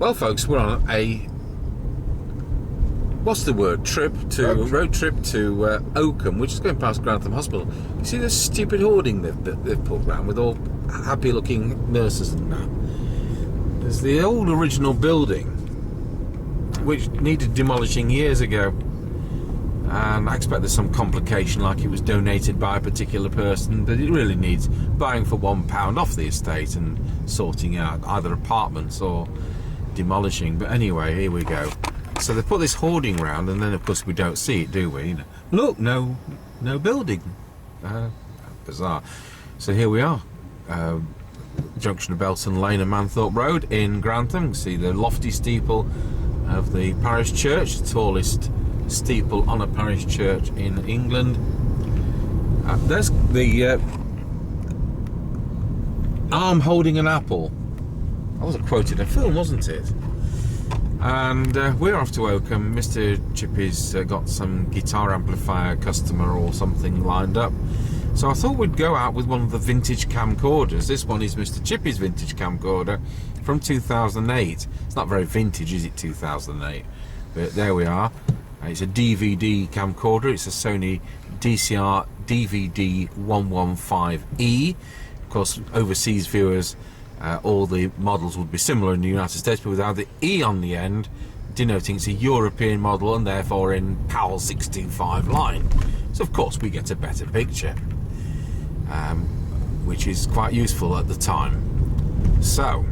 Well, folks, we're on a road trip to Oakham, which is going past Grantham Hospital. You see this stupid hoarding they've put around with all happy-looking nurses and that. There's the old original building, which needed demolishing years ago, and I expect there's some complication, like it was donated by a particular person, but it really needs buying for £1 off the estate and sorting out either apartments or demolishing. But anyway, here we go. So they put this hoarding round, and then of course we don't see it, do we? Look, no building. Bizarre. So here we are, junction of Belton Lane and Manthorpe Road in Grantham. You can see the lofty steeple of the parish church, the tallest steeple on a parish church in England. There's the arm holding an apple. That was a quote in a film, wasn't it? And we're off to Oakham. Mr. Chippie's got some guitar amplifier customer or something lined up. So I thought we'd go out with one of the vintage camcorders. This one is Mr. Chippie's vintage camcorder from 2008. It's not very vintage, is it, 2008? But there we are. It's a DVD camcorder. It's a Sony DCR-DVD115E. Of course, overseas viewers, all the models would be similar in the United States, but without the E on the end, denoting it's a European model and therefore in PAL 625 line. So of course we get a better picture, which is quite useful at the time. So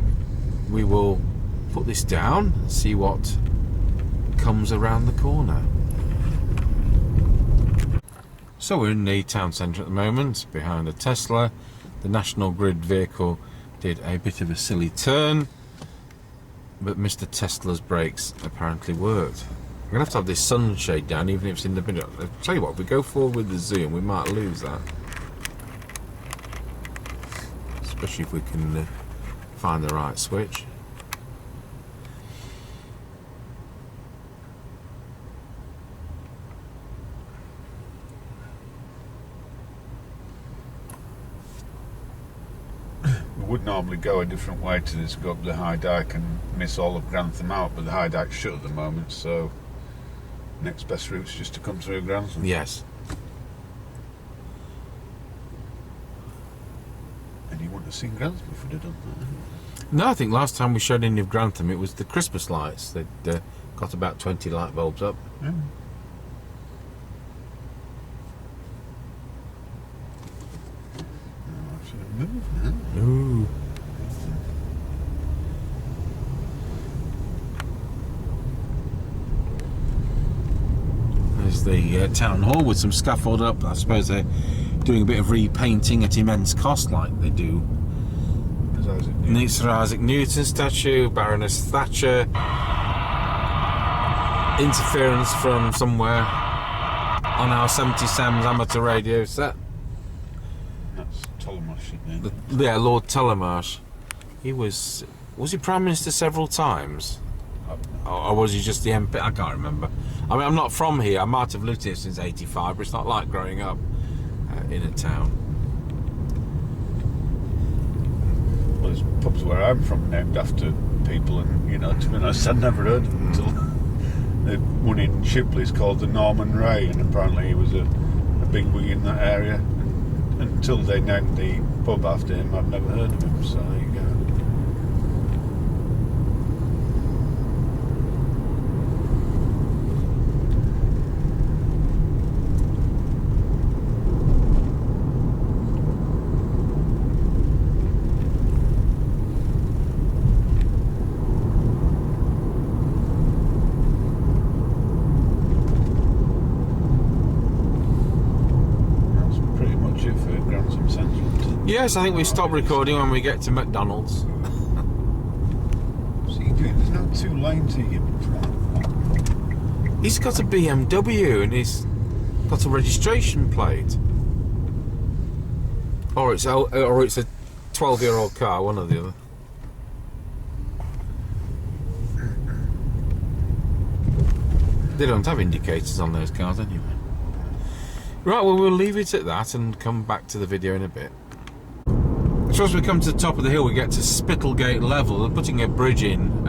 we will put this down, see what comes around the corner. So we're in the town centre at the moment, behind a Tesla. The National Grid vehicle did a bit of a silly turn, but Mr. Tesla's brakes apparently worked. We're going to have this sunshade down, even if it's in the middle. I'll tell you what, if we go forward with the zoom, we might lose that. Especially if we can find the right switch. Would normally go a different way to this, go up the High Dyke and miss all of Grantham out, but the High Dyke's shut at the moment, so next best route's just to come through Grantham. Yes. And you wouldn't have seen Grantham if we'd have done that. No, I think last time we showed any of Grantham, it was the Christmas lights. They'd got about 20 light bulbs up. Yeah. Ooh. There's the town hall with some scaffold up. I suppose they're doing a bit of repainting at immense cost, like they do. Sir Isaac Newton statue, Baroness Thatcher. Interference from somewhere on our 70 Sam's amateur radio set. Yeah, Lord Telemarsh. He was he Prime Minister several times? Or was he just the MP? I can't remember. I mean, I'm not from here. I might have lived here since '85, but it's not like growing up in a town. Well, there's pubs where I'm from named after people, and, you know, to be honest, I'd never heard of them until the one in Chippie's called the Norman Ray, and apparently he was a big wig in that area. Until they named the pub after him, I've never heard of him, so there you go. Yes, I think we stop recording when we get to McDonald's. So there's no two lanes here. He's got a BMW and he's got a registration plate. Or it's a 12-year-old car, one or the other. They don't have indicators on those cars anyway. Right, well, we'll leave it at that and come back to the video in a bit. So as we come to the top of the hill, we get to Spittlegate level. They're putting a bridge in,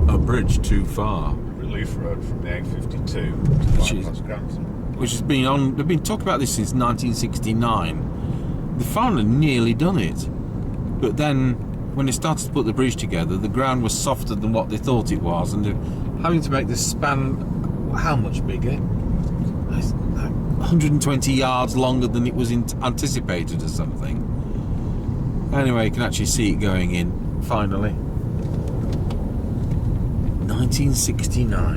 a bridge too far. Relief road from the A52 to bypass Grantham. Which has been on, they've been talking about this since 1969. They finally nearly done it. But then, when they started to put the bridge together, the ground was softer than what they thought it was, and they're having to make the span, how much bigger? 120 yards longer than it was anticipated or something. Anyway, you can actually see it going in, finally. 1969.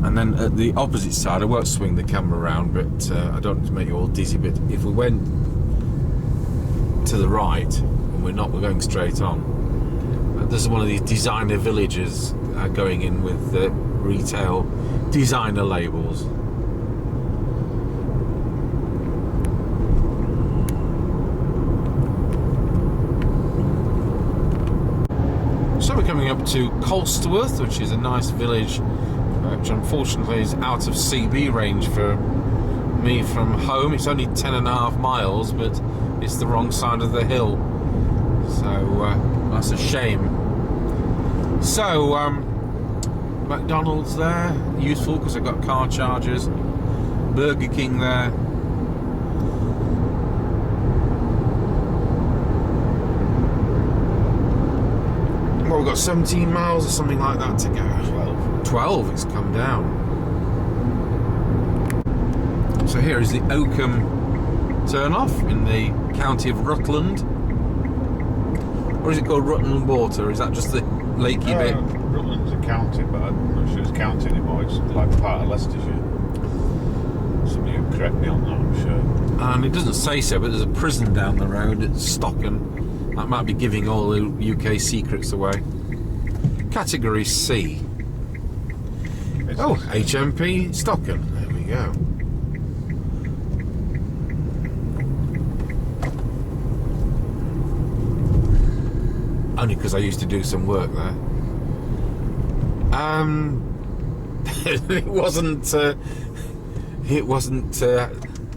And then at the opposite side, I won't swing the camera around, but I don't want to make you all dizzy, but if we went to the right, and we're going straight on, there's one of these designer villages going in with retail designer labels. So we're coming up to Colsterworth, which is a nice village, which unfortunately is out of CB range for me from home. It's only 10.5 miles, but it's the wrong side of the hill, so that's a shame. So McDonald's there, useful because I've got car chargers. Burger King there. Well, we've got 17 miles or something like that to go. 12, it's come down. So here is the Oakham turn-off in the county of Rutland. Or is it called Rutland Water? Is that just the lakey bit? Rutland's a county, but I'm not sure it's county anymore. It's like part of Leicestershire. Somebody will correct me on that, I'm sure. And it doesn't say so, but there's a prison down the road at Stocken. That might be giving all the UK secrets away. Category C. Oh, HMP Stocken. There we go. Only because I used to do some work there. It wasn't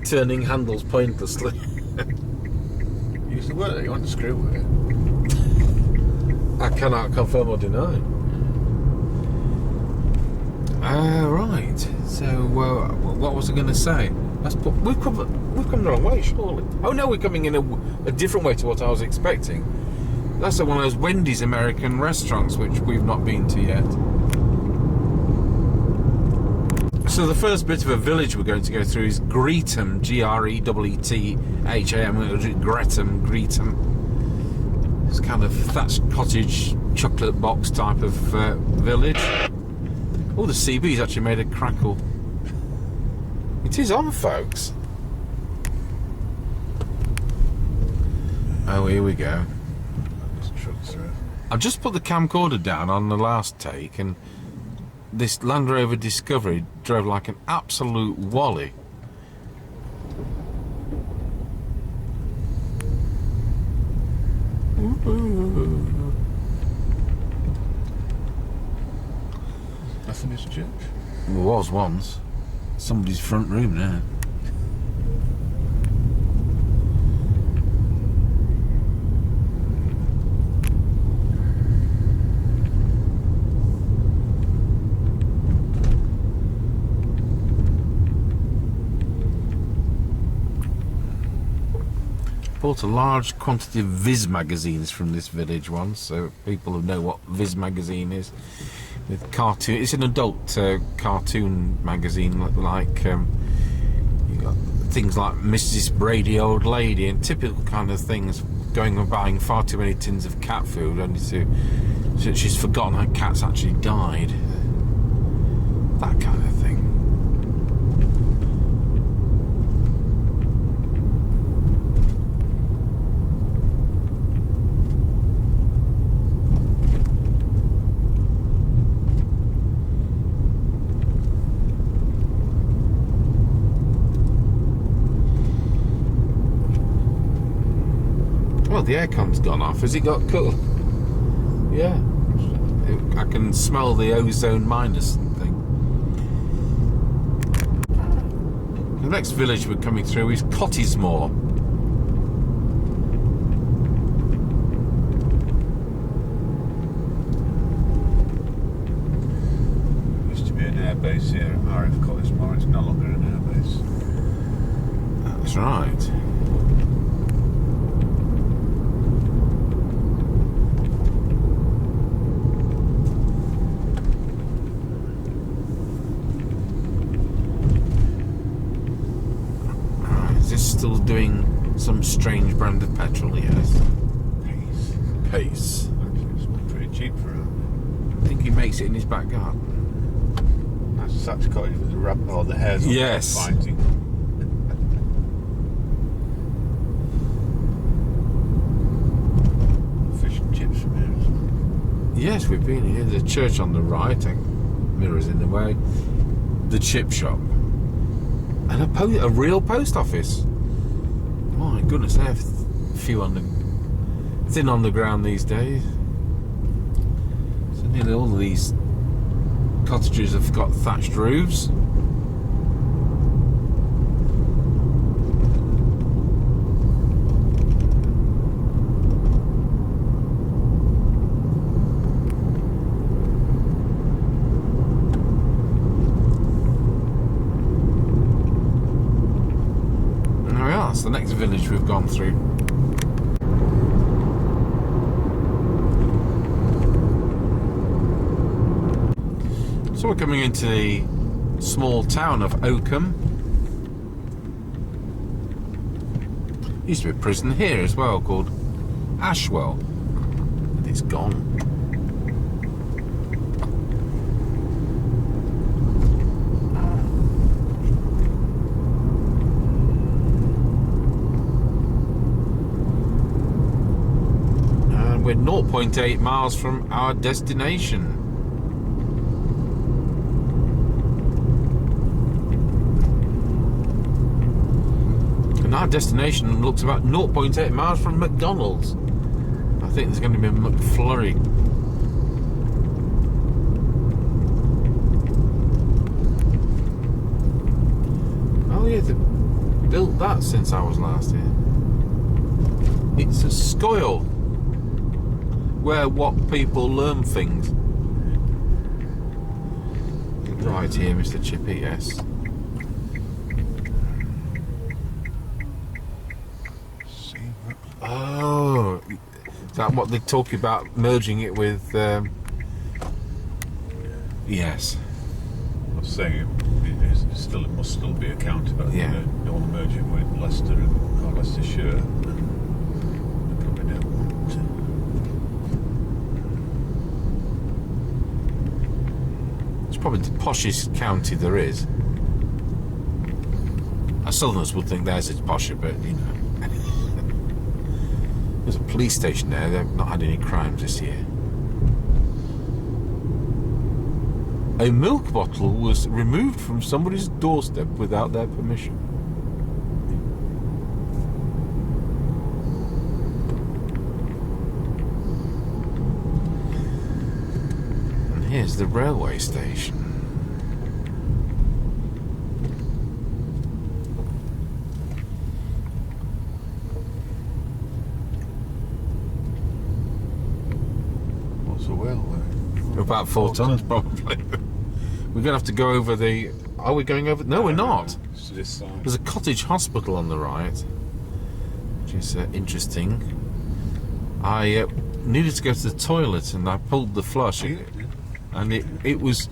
turning handles pointlessly. You used to work there, you want to screw with it? I cannot confirm or deny. Right. So, what was I going to say? We've come the wrong way, surely. Oh no, we're coming in a different way to what I was expecting. That's one of those Wendy's American restaurants, which we've not been to yet. So the first bit of a village we're going to go through is Greetham, Greetham, Greetham. It's kind of thatched cottage, chocolate box type of village. Oh, the CB's actually made a crackle. It is on, folks. Oh, here we go. I just put the camcorder down on the last take, and this Land Rover Discovery drove like an absolute wally. Methodist Church? It was once. Somebody's front room now. Bought a large quantity of Viz magazines from this village once, so people who know what Viz magazine is. With cartoon, it's an adult cartoon magazine, like you got things like Mrs. Brady Old Lady and typical kind of things. Going and buying far too many tins of cat food, only she's forgotten her cat's actually died. That kind of thing. Well, the aircon's gone off. Has it got cool? Yeah. I can smell the ozone minus thing. The next village we're coming through is Cottesmore. Used to be an airbase here at RF Cottesmore. It's no longer an airbase. That's right. Still doing some strange brand of petrol, yes. Pace. Actually, it's pretty cheap for him. I think he makes it in his back garden. That's such cottage with the rabbit or the hairs on. Yes. Fighting. Fish and chips from here, isn't Yes, we've been here. The church on the right, mirrors in the way. The chip shop. And a real post office. My goodness, they're thin on the ground these days. So nearly all of these cottages have got thatched roofs. The next village we've gone through. So we're coming into the small town of Oakham. Used to be a prison here as well called Ashwell, and it's gone. We're 0.8 miles from our destination. And our destination looks about 0.8 miles from McDonald's. I think there's going to be a McFlurry. Oh yeah, they've built that since I was last here. It's a Scoil. Where what people learn things. Right here, Mr. Chippie, yes. Oh, is that what they talk about, merging it with? Yes. I was saying it must still be a county, but yeah. They don't want to merge it with Leicester or Leicestershire. They probably don't want to. Probably the poshest county there is. Our southerners would think theirs is posher, but you know. There's a police station there. They've not had any crimes this year. A milk bottle was removed from somebody's doorstep without their permission. Here's the railway station. What's a railway? About 4 tons, probably. We're going to have to go over the... Are we going over... No, we're not. It's this side. There's a cottage hospital on the right, which is interesting. I needed to go to the toilet and I pulled the flush. And it was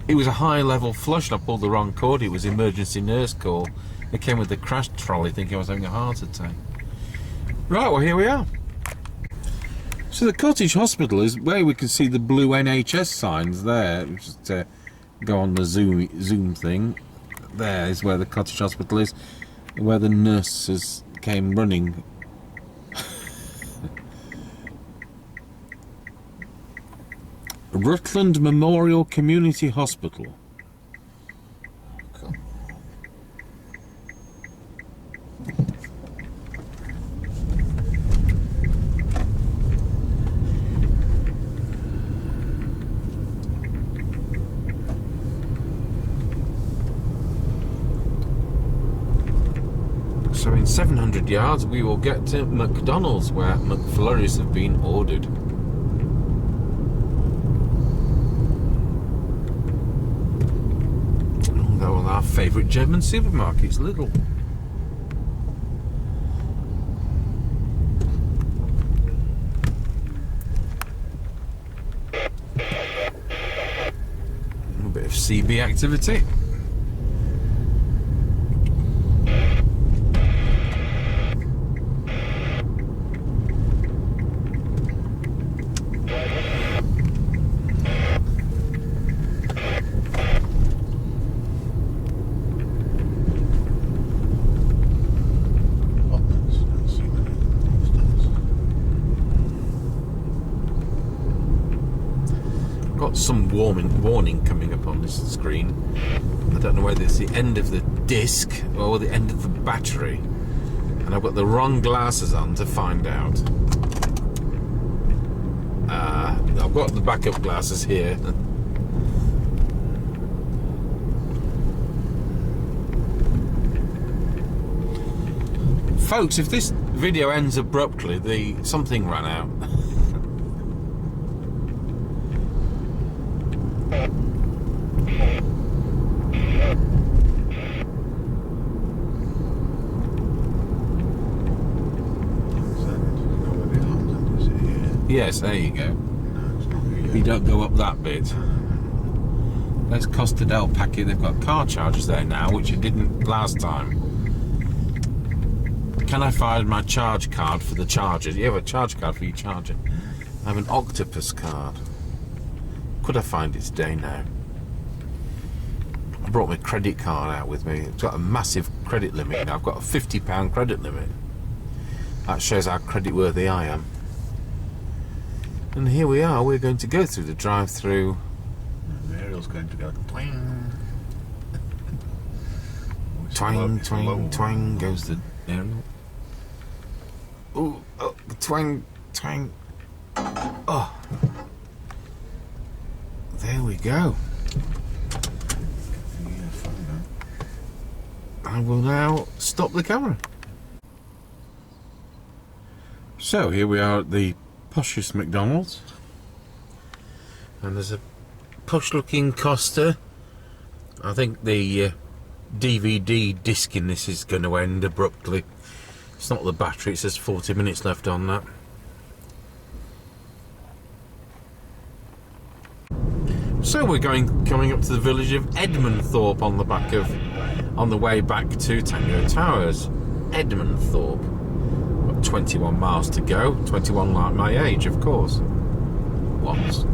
a high level flush and I pulled the wrong cord. It was emergency nurse call. They came with the crash trolley thinking I was having a heart attack. Right, well here we are. So the cottage hospital is where we can see the blue NHS signs there. Just go on the zoom thing. There is where the cottage hospital is, where the nurses came running. Rutland Memorial Community Hospital. Cool. In 700 yards, we will get to McDonald's, where McFlurries have been ordered. Oh, they're all our favourite German supermarkets, Lidl. A bit of CB activity. Some warning coming up on this screen. I don't know whether it's the end of the disc or the end of the battery, and I've got the wrong glasses on to find out. I've got the backup glasses here. Folks, if this video ends abruptly, something ran out. Yes, there you go. You don't go up that bit. There's Costa del Packet. They've got car chargers there now, which it didn't last time. Can I find my charge card for the charger? You have a charge card for your charger. I have an octopus card. Could I find it today now? I brought my credit card out with me. It's got a massive credit limit now. I've got a £50 credit limit. That shows how credit worthy I am. And here we are, we're going to go through the drive-through. The aerial's going to go twang. Twang, twang, twang goes the aerial. Ooh, oh, twang, twang. Oh. There we go. I will now stop the camera. So here we are at the poshest McDonald's, and there's a posh looking Costa. I think the DVD disc in this is going to end abruptly. It's not the battery, it says 40 minutes left on that. So we're coming up to the village of Edmundthorpe on the way back to Tango Towers. Edmundthorpe. 21 miles to go. 21 like my age, of course. Once. A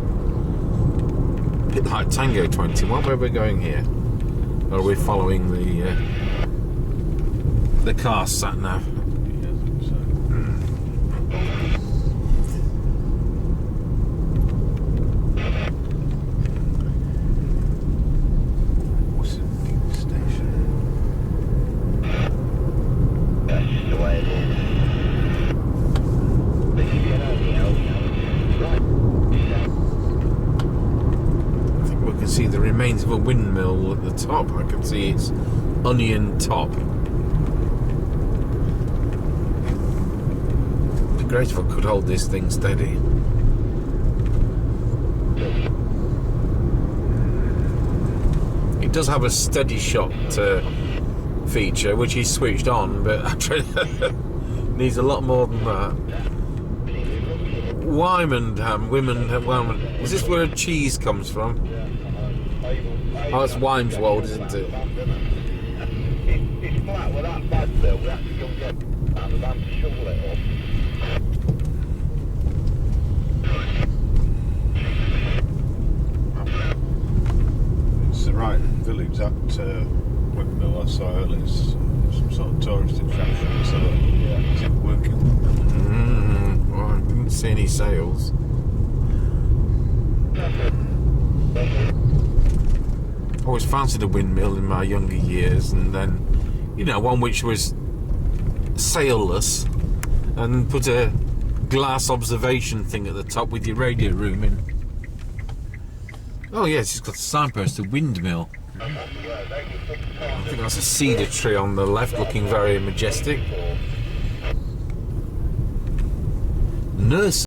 bit like Tango 21. Where we're going here? Or are we following the car sat nav? Remains of a windmill at the top. I can see its onion top. It'd be great if I could hold this thing steady. It does have a steady shot feature, which is switched on, but needs a lot more than that. Wymondham. Is this where cheese comes from? Oh, it's Wymswold, isn't it? It's flat with that bad though. We have to go get that and to shovel it up. It's the right village, that windmill I saw earlier. It's some sort of tourist attraction, so yeah. Is it working? Well, I didn't see any sales. I always fancied a windmill in my younger years, and then, you know, one which was sailless and put a glass observation thing at the top with your radio room in. Oh yes, it's got a signpost, a windmill. I think that's a cedar tree on the left, looking very majestic. Nurse.